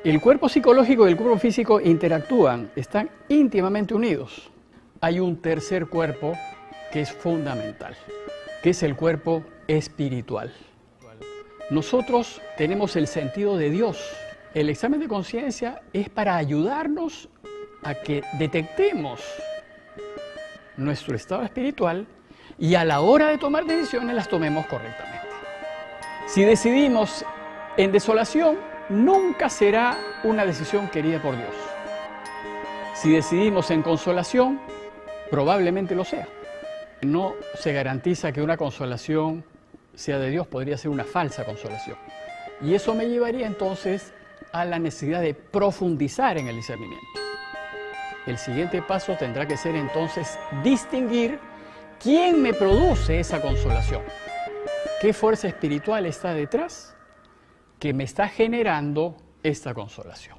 El cuerpo psicológico y el cuerpo físico interactúan, están íntimamente unidos. Hay un tercer cuerpo que es fundamental, que es el cuerpo espiritual. Nosotros tenemos el sentido de Dios. El examen de conciencia es para ayudarnos a que detectemos nuestro estado espiritual y a la hora de tomar decisiones las tomemos correctamente. Si decidimos en desolación, nunca será una decisión querida por Dios. Si decidimos en consolación, probablemente lo sea. No se garantiza que una consolación sea de Dios, podría ser una falsa consolación. Y eso me llevaría entonces a la necesidad de profundizar en el discernimiento. El siguiente paso tendrá que ser entonces distinguir quién me produce esa consolación. ¿Qué fuerza espiritual está detrás que me está generando esta consolación?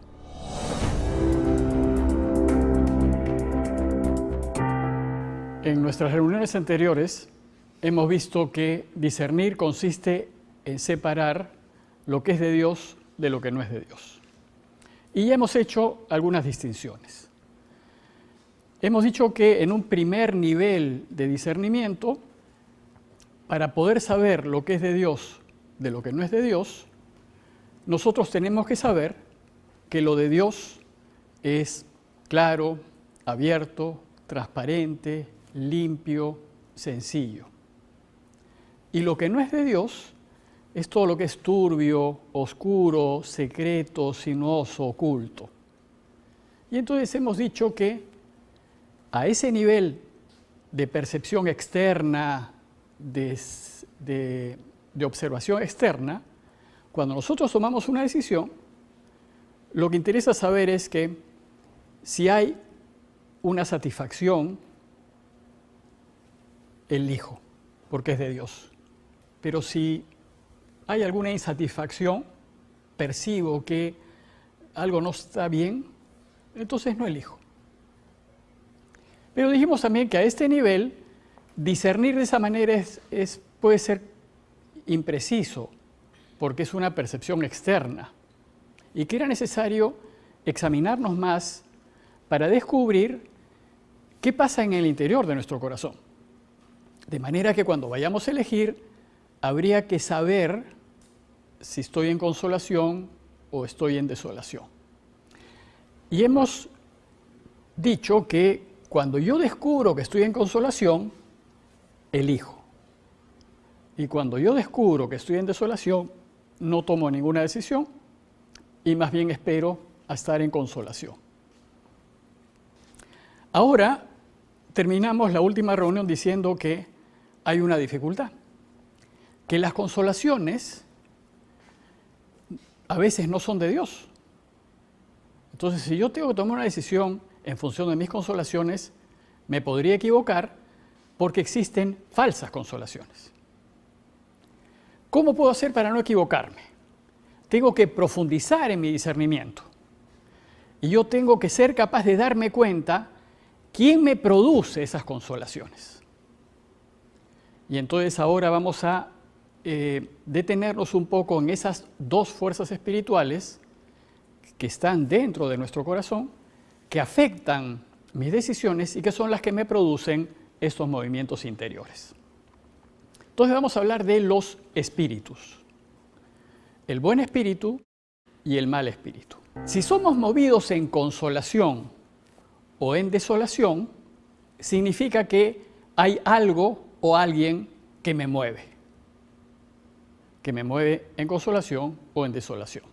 En nuestras reuniones anteriores hemos visto que discernir consiste en separar lo que es de Dios de lo que no es de Dios. Y ya hemos hecho algunas distinciones. Hemos dicho que en un primer nivel de discernimiento, para poder saber lo que es de Dios de lo que no es de Dios, nosotros tenemos que saber que lo de Dios es claro, abierto, transparente, limpio, sencillo. Y lo que no es de Dios es todo lo que es turbio, oscuro, secreto, sinuoso, oculto. Y entonces hemos dicho que a ese nivel de percepción externa, de observación externa, cuando nosotros tomamos una decisión, lo que interesa saber es que si hay una satisfacción, elijo, porque es de Dios. Pero si hay alguna insatisfacción, percibo que algo no está bien, entonces no elijo. Pero dijimos también que a este nivel, discernir de esa manera puede ser impreciso, porque es una percepción externa, y que era necesario examinarnos más para descubrir qué pasa en el interior de nuestro corazón. De manera que cuando vayamos a elegir, habría que saber si estoy en consolación o estoy en desolación. Y hemos dicho que cuando yo descubro que estoy en consolación, elijo. Y cuando yo descubro que estoy en desolación, no tomo ninguna decisión y más bien espero a estar en consolación. Ahora terminamos la última reunión diciendo que hay una dificultad, que las consolaciones a veces no son de Dios. Entonces, si yo tengo que tomar una decisión en función de mis consolaciones, me podría equivocar porque existen falsas consolaciones. ¿Cómo puedo hacer para no equivocarme? Tengo que profundizar en mi discernimiento. Y yo tengo que ser capaz de darme cuenta quién me produce esas consolaciones. Y entonces ahora vamos a detenernos un poco en esas dos fuerzas espirituales que están dentro de nuestro corazón, que afectan mis decisiones y que son las que me producen estos movimientos interiores. Entonces vamos a hablar de los espíritus, el buen espíritu y el mal espíritu. Si somos movidos en consolación o en desolación, significa que hay algo o alguien que me mueve en consolación o en desolación.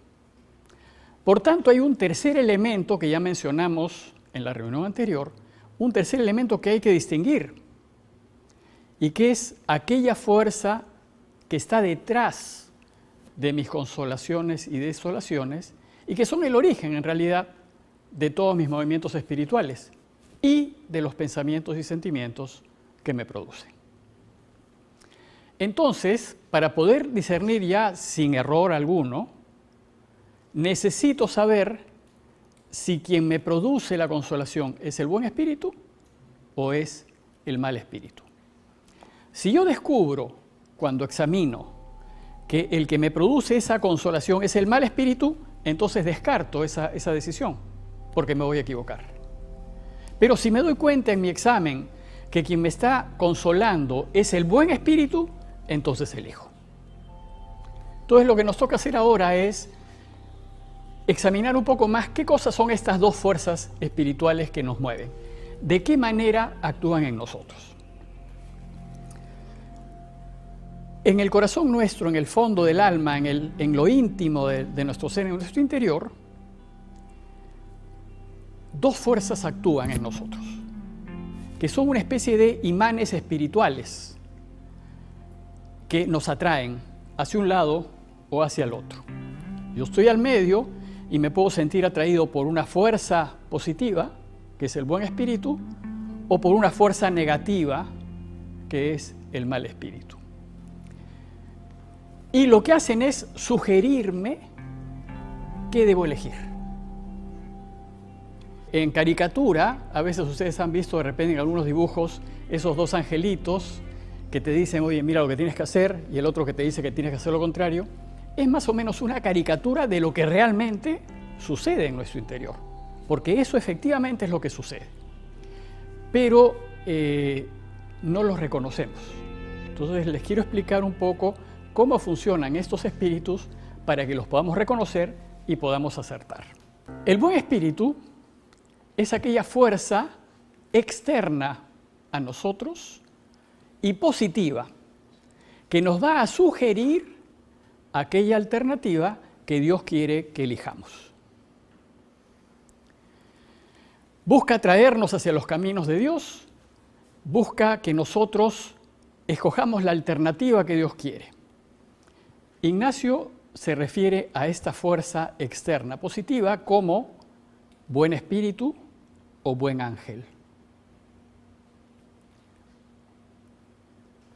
Por tanto, hay un tercer elemento que ya mencionamos en la reunión anterior, un tercer elemento que hay que distinguir, y que es aquella fuerza que está detrás de mis consolaciones y desolaciones, y que son el origen, en realidad, de todos mis movimientos espirituales y de los pensamientos y sentimientos que me producen. Entonces, para poder discernir ya sin error alguno, necesito saber si quien me produce la consolación es el buen espíritu o es el mal espíritu. Si yo descubro, cuando examino, que el que me produce esa consolación es el mal espíritu, entonces descarto esa decisión, porque me voy a equivocar. Pero si me doy cuenta en mi examen que quien me está consolando es el buen espíritu, entonces elijo. Entonces lo que nos toca hacer ahora es examinar un poco más qué cosas son estas dos fuerzas espirituales que nos mueven, de qué manera actúan en nosotros. En el corazón nuestro, en el fondo del alma, en lo íntimo de nuestro ser, en nuestro interior, dos fuerzas actúan en nosotros, que son una especie de imanes espirituales que nos atraen hacia un lado o hacia el otro. Yo estoy al medio y me puedo sentir atraído por una fuerza positiva, que es el buen espíritu, o por una fuerza negativa, que es el mal espíritu. Y lo que hacen es sugerirme qué debo elegir. En caricatura, a veces ustedes han visto de repente en algunos dibujos esos dos angelitos que te dicen, oye, mira lo que tienes que hacer, y el otro que te dice que tienes que hacer lo contrario. Es más o menos una caricatura de lo que realmente sucede en nuestro interior, porque eso efectivamente es lo que sucede. Pero no los reconocemos. Entonces les quiero explicar un poco cómo funcionan estos espíritus para que los podamos reconocer y podamos acertar. El buen espíritu es aquella fuerza externa a nosotros y positiva que nos va a sugerir aquella alternativa que Dios quiere que elijamos. Busca traernos hacia los caminos de Dios, busca que nosotros escojamos la alternativa que Dios quiere. Ignacio se refiere a esta fuerza externa positiva como buen espíritu o buen ángel.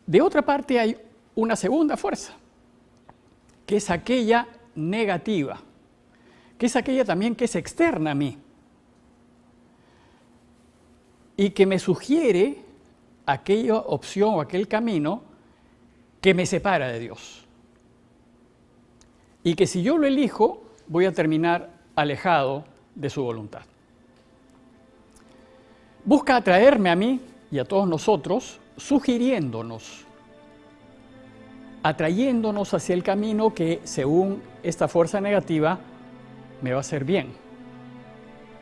De otra parte hay una segunda fuerza, que es aquella negativa, que es aquella también que es externa a mí y que me sugiere aquella opción o aquel camino que me separa de Dios. Y que si yo lo elijo, voy a terminar alejado de su voluntad. Busca atraerme a mí y a todos nosotros, sugiriéndonos, atrayéndonos hacia el camino que, según esta fuerza negativa, me va a hacer bien.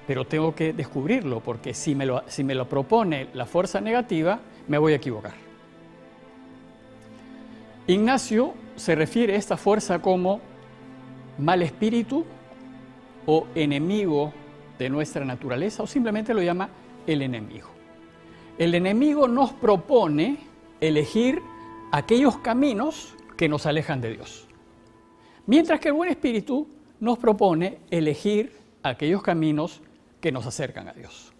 Pero tengo que descubrirlo, porque si me lo propone la fuerza negativa, me voy a equivocar. Ignacio se refiere a esta fuerza como mal espíritu o enemigo de nuestra naturaleza, o simplemente lo llama el enemigo. El enemigo nos propone elegir aquellos caminos que nos alejan de Dios, mientras que el buen espíritu nos propone elegir aquellos caminos que nos acercan a Dios.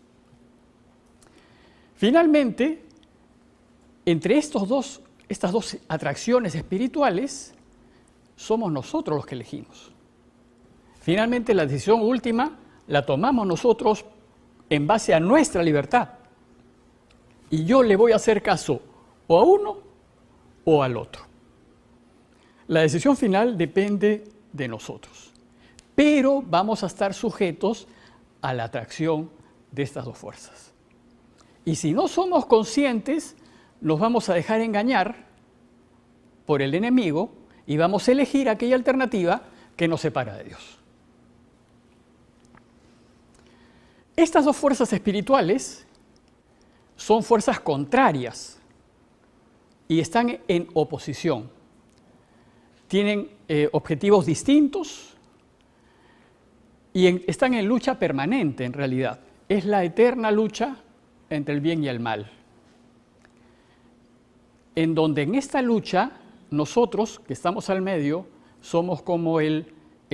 Finalmente, entre estas dos atracciones espirituales, somos nosotros los que elegimos. Finalmente, la decisión última la tomamos nosotros en base a nuestra libertad. Y yo le voy a hacer caso o a uno o al otro. La decisión final depende de nosotros, pero vamos a estar sujetos a la atracción de estas dos fuerzas. Y si no somos conscientes, nos vamos a dejar engañar por el enemigo y vamos a elegir aquella alternativa que nos separa de Dios. Estas dos fuerzas espirituales son fuerzas contrarias y están en oposición. Tienen objetivos distintos y están en lucha permanente en realidad. Es la eterna lucha entre el bien y el mal. En donde en esta lucha nosotros, que estamos al medio, somos como el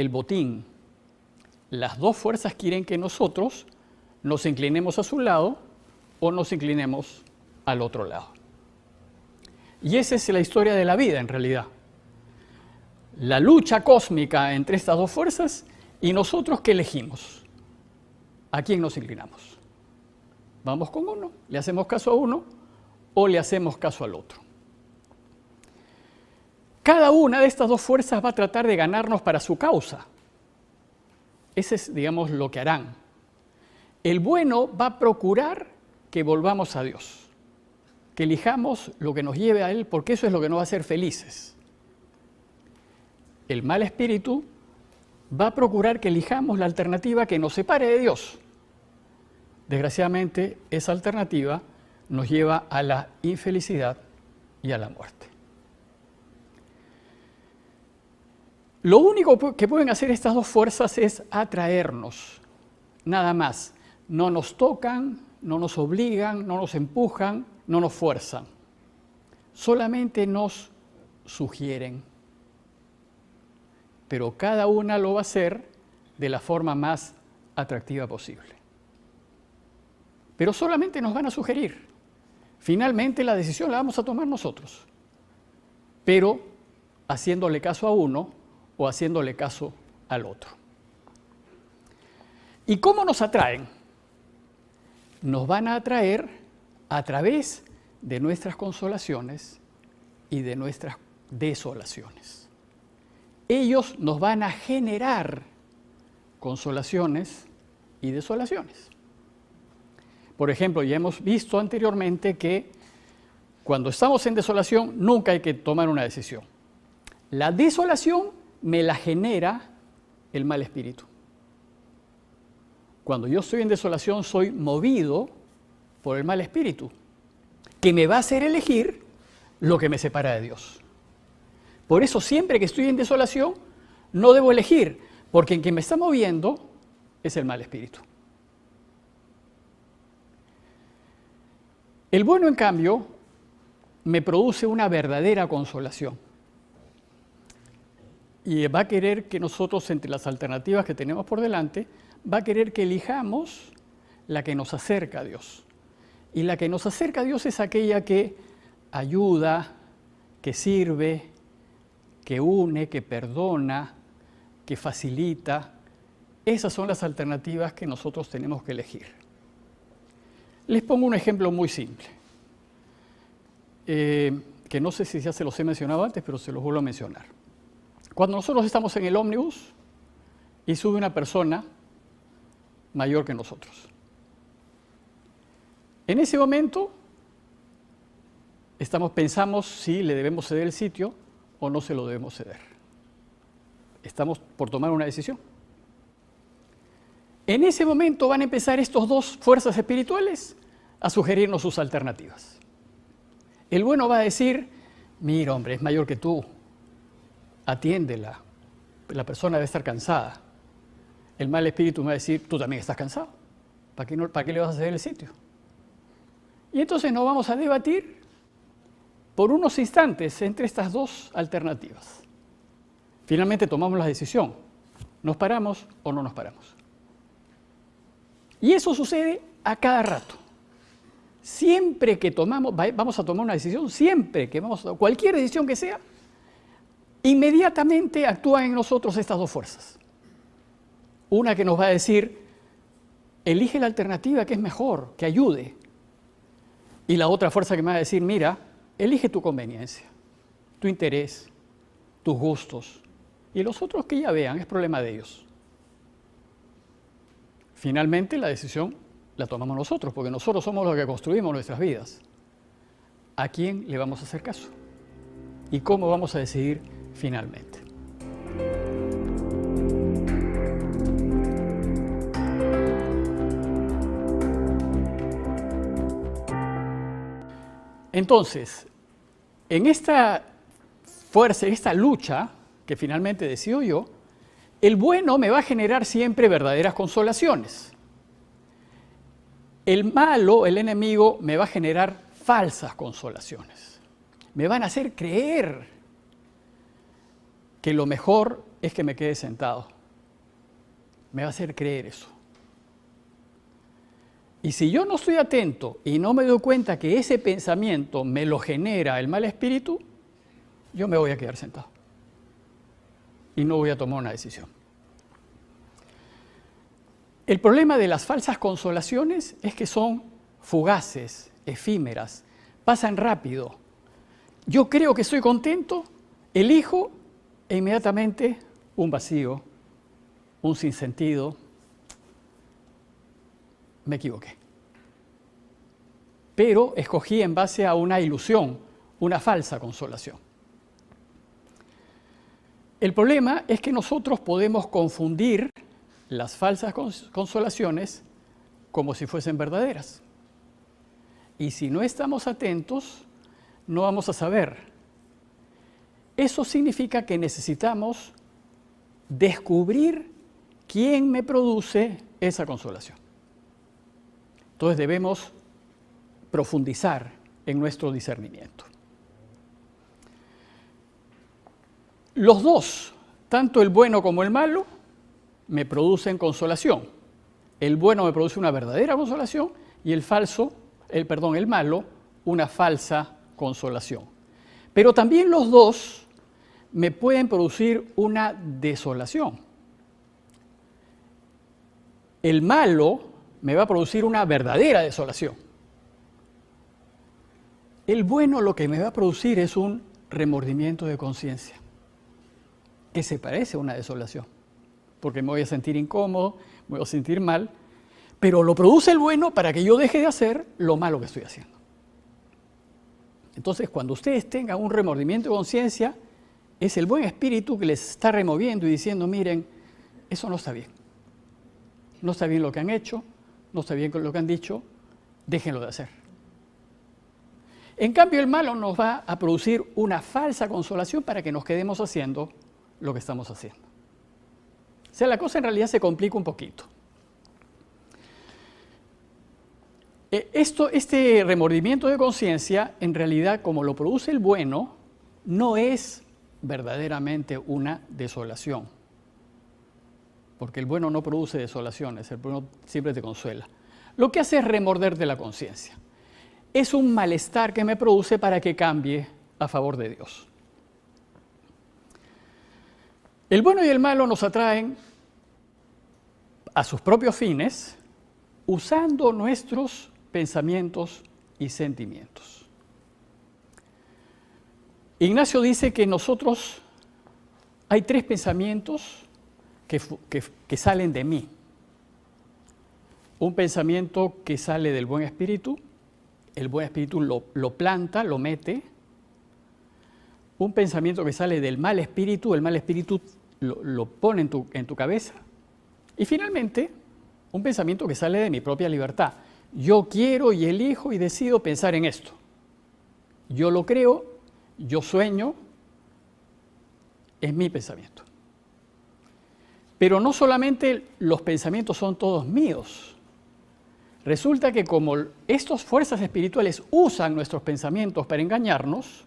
botín. Las dos fuerzas quieren que nosotros nos inclinemos a su lado o nos inclinemos al otro lado. Y esa es la historia de la vida en realidad. La lucha cósmica entre estas dos fuerzas y nosotros ¿qué elegimos? ¿A quién nos inclinamos? ¿Vamos con uno? ¿Le hacemos caso a uno o le hacemos caso al otro? Cada una de estas dos fuerzas va a tratar de ganarnos para su causa. Ese es, digamos, lo que harán. El bueno va a procurar que volvamos a Dios, que elijamos lo que nos lleve a Él, porque eso es lo que nos va a hacer felices. El mal espíritu va a procurar que elijamos la alternativa que nos separe de Dios. Desgraciadamente, esa alternativa nos lleva a la infelicidad y a la muerte. Lo único que pueden hacer estas dos fuerzas es atraernos, nada más. No nos tocan, no nos obligan, no nos empujan, no nos fuerzan. Solamente nos sugieren. Pero cada una lo va a hacer de la forma más atractiva posible. Pero solamente nos van a sugerir. Finalmente la decisión la vamos a tomar nosotros, pero haciéndole caso a uno o haciéndole caso al otro. ¿Y cómo nos atraen? Nos van a atraer a través de nuestras consolaciones y de nuestras desolaciones. Ellos nos van a generar consolaciones y desolaciones. Por ejemplo, ya hemos visto anteriormente que cuando estamos en desolación nunca hay que tomar una decisión. La desolación me la genera el mal espíritu. Cuando yo estoy en desolación soy movido por el mal espíritu, que me va a hacer elegir lo que me separa de Dios. Por eso siempre que estoy en desolación no debo elegir, porque quien me está moviendo es el mal espíritu. El bueno, en cambio, me produce una verdadera consolación. Y va a querer que nosotros, entre las alternativas que tenemos por delante, va a querer que elijamos la que nos acerca a Dios. Y la que nos acerca a Dios es aquella que ayuda, que sirve, que une, que perdona, que facilita. Esas son las alternativas que nosotros tenemos que elegir. Les pongo un ejemplo muy simple, que no sé si ya se los he mencionado antes, pero se los vuelvo a mencionar. Cuando nosotros estamos en el ómnibus y sube una persona mayor que nosotros. En ese momento pensamos si le debemos ceder el sitio o no se lo debemos ceder. Estamos por tomar una decisión. En ese momento van a empezar estas dos fuerzas espirituales a sugerirnos sus alternativas. El bueno va a decir, mira hombre, es mayor que tú, atiéndela, la persona debe estar cansada. El mal espíritu me va a decir, tú también estás cansado, ¿para qué le vas a ceder el sitio? Y entonces nos vamos a debatir por unos instantes entre estas dos alternativas. Finalmente tomamos la decisión, ¿nos paramos o no nos paramos? Y eso sucede a cada rato. Siempre que vamos a tomar una decisión, cualquier decisión que sea, inmediatamente actúan en nosotros estas dos fuerzas. Una que nos va a decir, elige la alternativa que es mejor, que ayude. Y la otra fuerza que me va a decir, mira, elige tu conveniencia, tu interés, tus gustos. Y los otros que ya vean, es problema de ellos. Finalmente, la decisión la tomamos nosotros, porque nosotros somos los que construimos nuestras vidas. ¿A quién le vamos a hacer caso? ¿Y cómo vamos a decidir finalmente? Entonces, en esta fuerza, en esta lucha que finalmente decido yo, el bueno me va a generar siempre verdaderas consolaciones. El malo, el enemigo, me va a generar falsas consolaciones. Me van a hacer creer que lo mejor es que me quede sentado. Me va a hacer creer eso. Y si yo no estoy atento y no me doy cuenta que ese pensamiento me lo genera el mal espíritu, yo me voy a quedar sentado. Y no voy a tomar una decisión. El problema de las falsas consolaciones es que son fugaces, efímeras, pasan rápido. Yo creo que estoy contento, elijo e inmediatamente un vacío, un sinsentido, me equivoqué. Pero escogí en base a una ilusión, una falsa consolación. El problema es que nosotros podemos confundir las falsas consolaciones como si fuesen verdaderas. Y si no estamos atentos, no vamos a saber. Eso significa que necesitamos descubrir quién me produce esa consolación. Entonces debemos profundizar en nuestro discernimiento. Los dos, tanto el bueno como el malo, me producen consolación. El bueno me produce una verdadera consolación y el malo, una falsa consolación. Pero también los dos me pueden producir una desolación. El malo me va a producir una verdadera desolación. El bueno lo que me va a producir es un remordimiento de conciencia, que se parece a una desolación, porque me voy a sentir incómodo, me voy a sentir mal, pero lo produce el bueno para que yo deje de hacer lo malo que estoy haciendo. Entonces, cuando ustedes tengan un remordimiento de conciencia, es el buen espíritu que les está removiendo y diciendo, miren, eso no está bien. No está bien lo que han hecho, no está bien lo que han dicho, déjenlo de hacer. En cambio, el malo nos va a producir una falsa consolación para que nos quedemos haciendo lo que estamos haciendo. O sea, la cosa en realidad se complica un poquito. Este remordimiento de conciencia, en realidad, como lo produce el bueno, no es verdaderamente una desolación. Porque el bueno no produce desolaciones, el bueno siempre te consuela. Lo que hace es remorderte la conciencia. Es un malestar que me produce para que cambie a favor de Dios. El bueno y el malo nos atraen a sus propios fines usando nuestros pensamientos y sentimientos. Ignacio dice que nosotros hay tres pensamientos que salen de mí. Un pensamiento que sale del buen espíritu, el buen espíritu lo planta, lo mete. Un pensamiento que sale del mal espíritu, el mal espíritu lo pone en tu cabeza. Y finalmente, un pensamiento que sale de mi propia libertad. Yo quiero y elijo y decido pensar en esto. Yo lo creo, yo sueño, es mi pensamiento. Pero no solamente los pensamientos son todos míos. Resulta que como estas fuerzas espirituales usan nuestros pensamientos para engañarnos,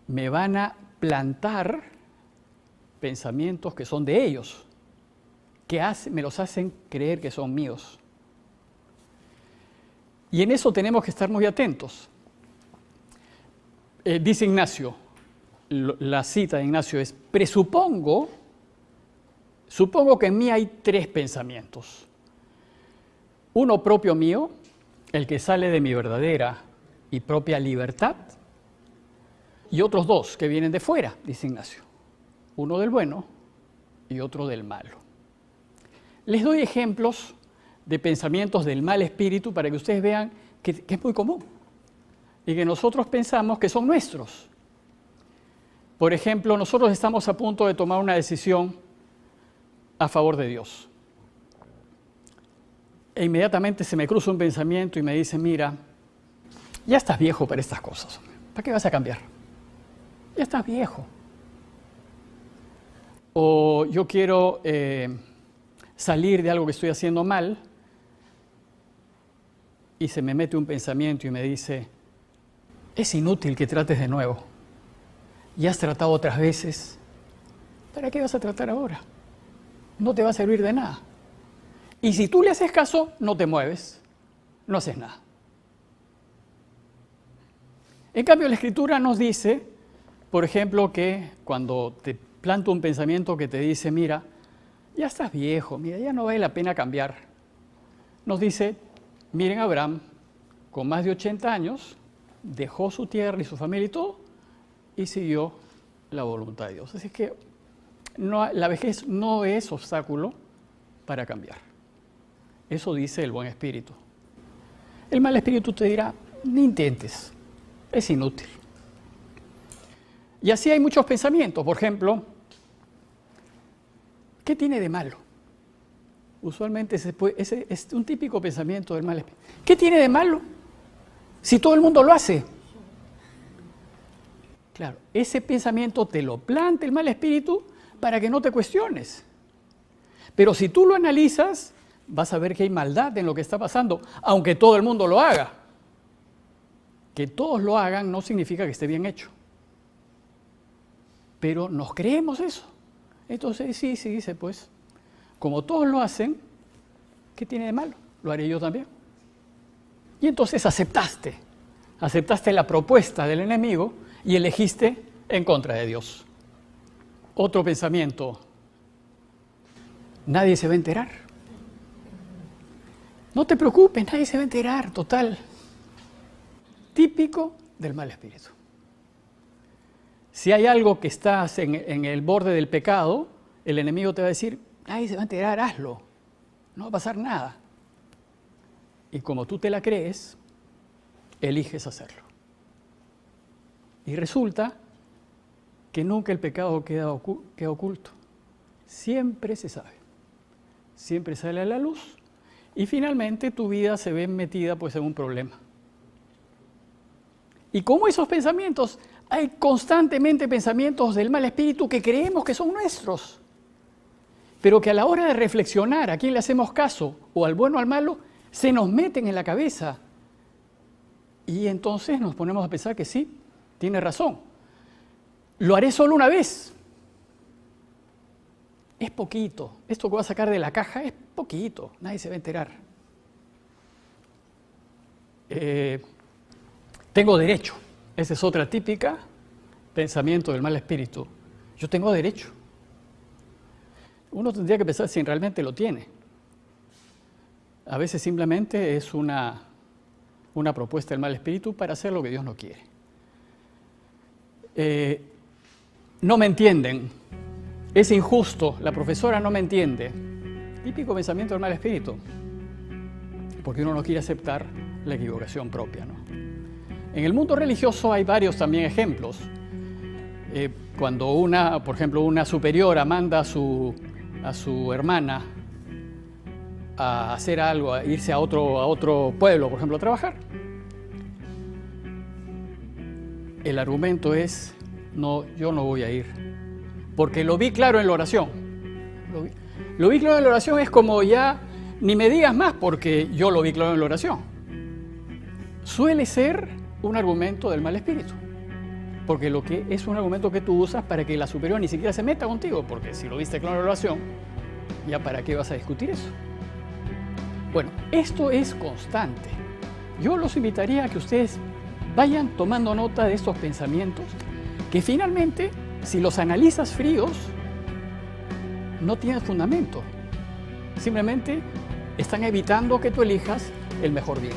me van a plantar pensamientos que son de ellos, que me los hacen creer que son míos. Y en eso tenemos que estar muy atentos. Dice Ignacio, la cita de Ignacio es, supongo que en mí hay tres pensamientos. Uno propio mío, el que sale de mi verdadera y propia libertad, y otros dos que vienen de fuera, dice Ignacio. Uno del bueno y otro del malo. Les doy ejemplos de pensamientos del mal espíritu para que ustedes vean que es muy común y que nosotros pensamos que son nuestros. Por ejemplo, nosotros estamos a punto de tomar una decisión a favor de Dios. E inmediatamente se me cruza un pensamiento y me dice, mira, ya estás viejo para estas cosas. ¿Para qué vas a cambiar? Ya estás viejo. O yo quiero salir de algo que estoy haciendo mal y se me mete un pensamiento y me dice, es inútil que trates de nuevo. Ya has tratado otras veces. ¿Para qué vas a tratar ahora? No te va a servir de nada. Y si tú le haces caso, no te mueves, no haces nada. En cambio, la Escritura nos dice, por ejemplo, que cuando te planta un pensamiento que te dice, mira, ya estás viejo, mira, ya no vale la pena cambiar. Nos dice, miren, Abraham, con más de 80 años, dejó su tierra y su familia y todo, y siguió la voluntad de Dios. Así que la vejez no es obstáculo para cambiar. Eso dice el buen espíritu. El mal espíritu te dirá, ni intentes, es inútil. Y así hay muchos pensamientos. Por ejemplo, ¿qué tiene de malo? Usualmente ese es un típico pensamiento del mal espíritu. ¿Qué tiene de malo si todo el mundo lo hace? Claro, ese pensamiento te lo plantea el mal espíritu para que no te cuestiones. Pero si tú lo analizas, vas a ver que hay maldad en lo que está pasando, aunque todo el mundo lo haga. Que todos lo hagan no significa que esté bien hecho. Pero nos creemos eso. Entonces, sí, dice, pues, como todos lo hacen, ¿qué tiene de malo? Lo haré yo también. Y entonces aceptaste la propuesta del enemigo y elegiste en contra de Dios. Otro pensamiento, nadie se va a enterar. No te preocupes, nadie se va a enterar, total. Típico del mal espíritu. Si hay algo que estás en el borde del pecado, el enemigo te va a decir, nadie se va a enterar, hazlo, no va a pasar nada. Y como tú te la crees, eliges hacerlo. Y resulta que nunca el pecado queda oculto. Siempre se sabe. Siempre sale a la luz. Y finalmente tu vida se ve metida pues en un problema. Y como esos pensamientos, hay constantemente pensamientos del mal espíritu que creemos que son nuestros. Pero que a la hora de reflexionar a quién le hacemos caso, o al bueno o al malo, se nos meten en la cabeza. Y entonces nos ponemos a pensar que sí, tiene razón. Lo haré solo una vez. Es poquito. Esto que voy a sacar de la caja es poquito. Nadie se va a enterar. Tengo derecho. Esa es otra típica pensamiento del mal espíritu. Yo tengo derecho. Uno tendría que pensar si realmente lo tiene. A veces simplemente es una propuesta del mal espíritu para hacer lo que Dios no quiere. No me entienden. Es injusto. La profesora no me entiende. Típico pensamiento del mal espíritu. Porque uno no quiere aceptar la equivocación propia, ¿no? En el mundo religioso hay varios también ejemplos. Cuando por ejemplo, una superiora manda a su hermana a hacer algo, a irse a otro pueblo, por ejemplo, a trabajar. El argumento es, no, yo no voy a ir, porque lo vi claro en la oración. Lo vi claro en la oración es como ya, ni me digas más porque yo lo vi claro en la oración. Suele ser un argumento del mal espíritu, porque lo que es un argumento que tú usas para que la superior ni siquiera se meta contigo, porque si lo viste claro en la oración, ya para qué vas a discutir eso. Bueno, esto es constante. Yo los invitaría a que ustedes vayan tomando nota de estos pensamientos que finalmente, si los analizas fríos, no tienen fundamento. Simplemente están evitando que tú elijas el mejor bien.